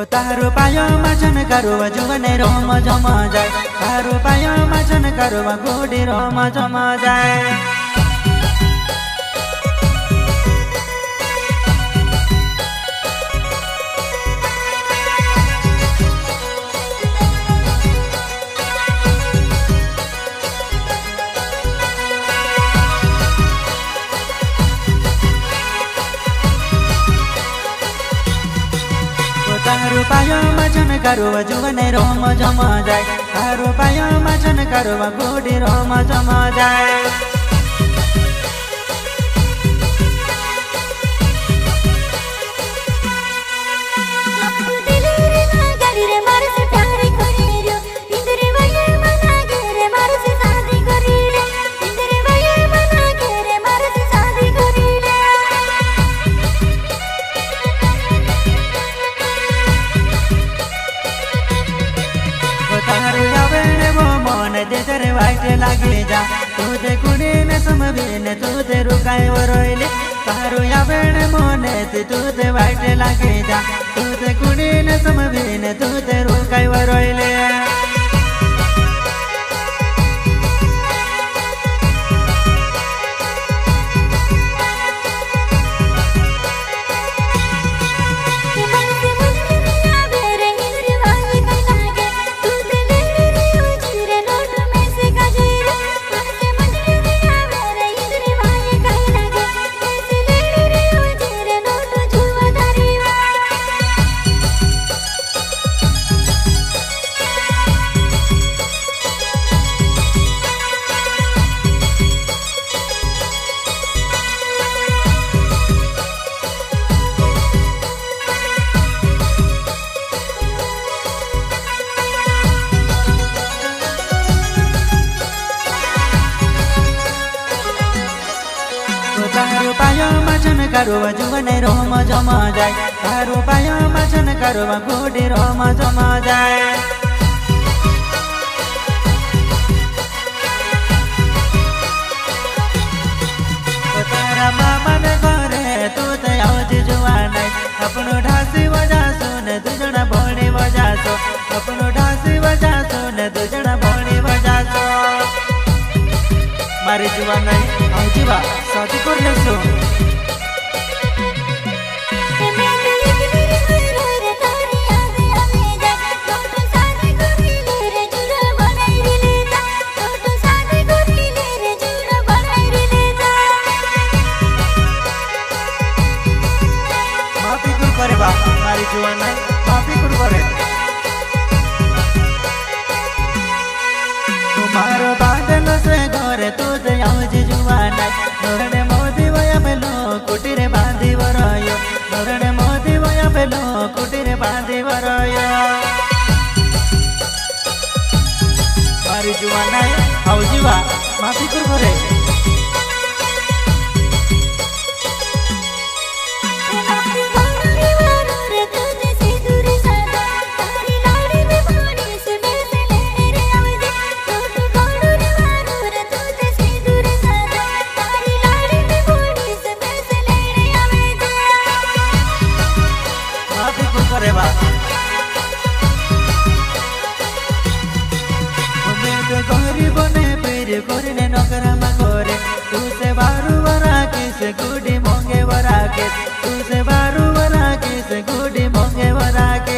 तारो पायो माछन कारुवा जुवने रोम जमा जाए। तारो पायो माछन कारुवा गोडी रोम जमा जाए। तारो पायो माछन कारुवा जुवने रोम जमा जाए। तारो पायो माछन कारुवा गोडी रोम जमा जाए। तेरे वाईट लागे जा तुझे कुड़ी ने समझे तुझे रुकाए वरोइले। तारो या बेण मोने तुझे वाईट लागे जा तुझे कुड़ी ने समझे तुझे रुकाए वरोइले। तारो पायो माछन कारुवा जुवने रोम जमा जाए। तारो पायो माछन कारुवा गोडी रोम जमा जाए। तारा मामा ने घरे तू तो आज जुवाने अपनो ढासी वजा सुन दुजना भोणी वजा सो। अपनो ढासी वजा सुन दुजना भोणी वजा सो। मारी जुवाने आउजीवा शादी करने सो। माफी कुर करे बा मारी जुवाने माफी कुर करे। तुम्हारो बादल से घरे तुझे आज जुवाने धोरणे मोदी वया बेलो कुटीरे बांधी वरायो। धोरणे मोदी वया बेलो कुटीरे बांधी वरायो। मारी जुवाने आउजीवा माफी कुर करे। करे बा गरीब ने पेर करने नौकरा मा करे। तू से बारू वरा के से गुडी मोंगे वरा के। तू से बारू वरा के से गुडी मोंगे वरा के।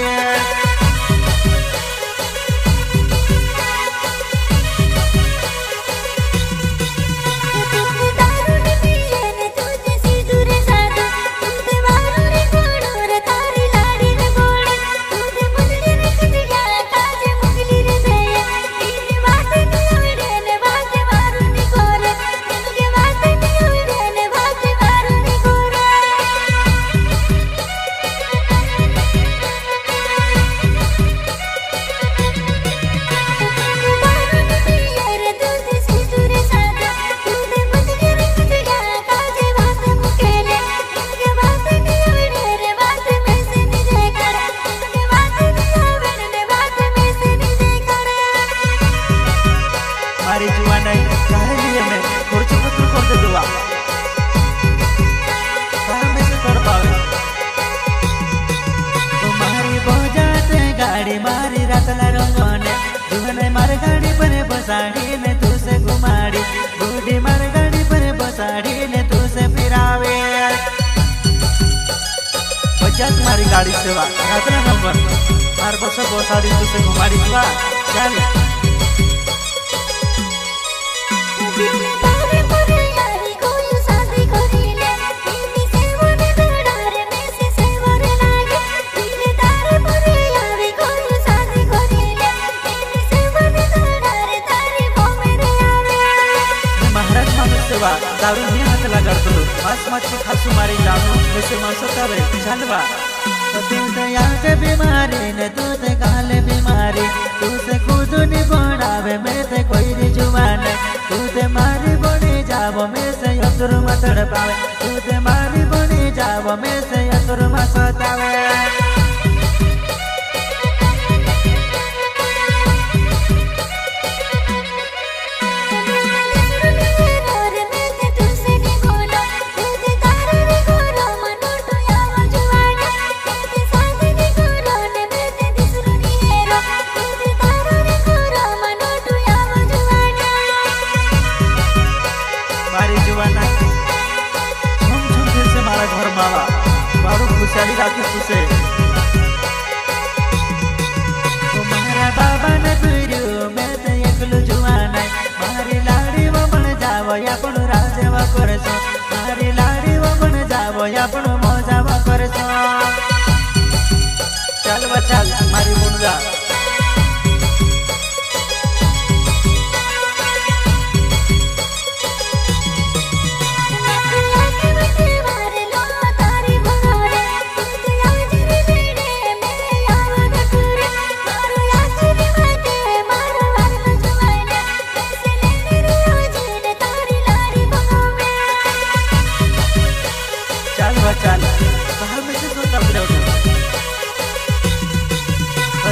जुगने मार गाड़ी पर बसाड़ी ने तू से घुमाड़ी बूढ़ी मार गाड़ी पर बसाड़ी ने तू से फिरावे बचात मारी गाड़ी सेवा रातना नंबर मार बस बसाड़ी तू से घुमाड़ी वा चल दारू नहीं हाथ लगाड़तो मास मच्छी खासू मारी लानू जैसे मांसो करे चलवा तू ते याद बीमारी ने तू ते काले बीमारी तू से खुद नहीं बनावे मैं ते कोई री जुबान तू ते मारी बने जावो मैं से यतुर मतड़ पावे तू ते मारी बने जावो मैं से यतुर मसतावे खुशहाली राखी खुशे तुम्हारा बाबा ने तुर्यो मैं तो एकलो जुआन है मारी लाड़ी वो बन जावो या पण राजेवा करसो मारी लाड़ी वो बन जावो या पण मौजावा करसो चल बचल मारी मुंडा चल कहाँ में से तो तब रहो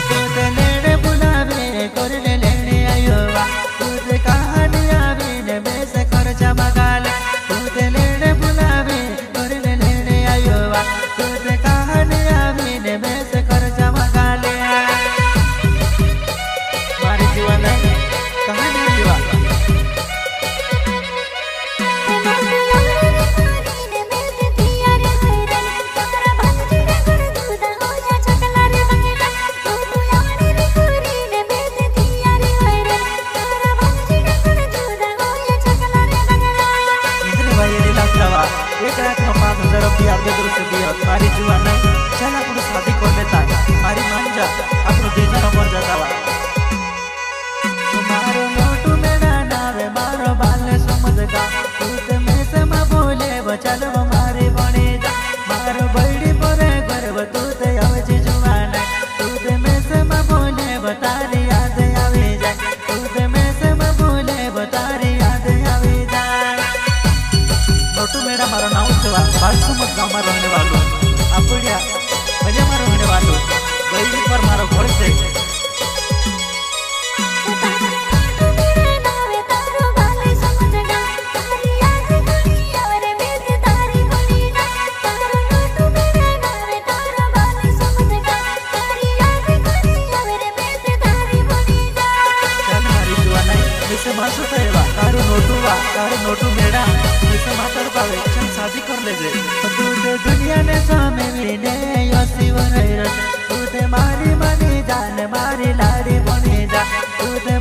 तू ते लेने बुलावे करने लेने आयो वा तू ते कहानी आवे ने मैं से खर्चा मगाले तू ते लेने बुलावे करने लेने आयो वा तू ते कहानी आवे ने मैं से खर्चा मगाले मारी जीवन कहानी जीवा एक रात में 5,000 रुपया अर्धे दूर से दिया मारी जुआ नहीं चल अपनी शादी कर लेता मारी मान जा अपनो देजा मर जाता वा तुम्हारो नोटू मेरा नावे मारो बाल समझ का तू ते मैं से म बोले बचल वो मारी बने जा मारो बड़ी परे गर्व तू ते आवे जी जुआ नहीं तू ते मैं से म बोले बतारी याद आवे जा तू ते मैं से म बोले बतारी याद आवे जा नोटू मेरा मारो नाम सेवा बालसू मत गाँव में रहने वालों आपड़िया भले में रहने वालों वही पर मारो घर से नोटू मेरा जैसे मातर पावे चल शादी कर ले जे तू ते दुनिया ने सामे मिले योसी वन तू ते मारी मनी जान मारी लाड़ी बने जा तू ते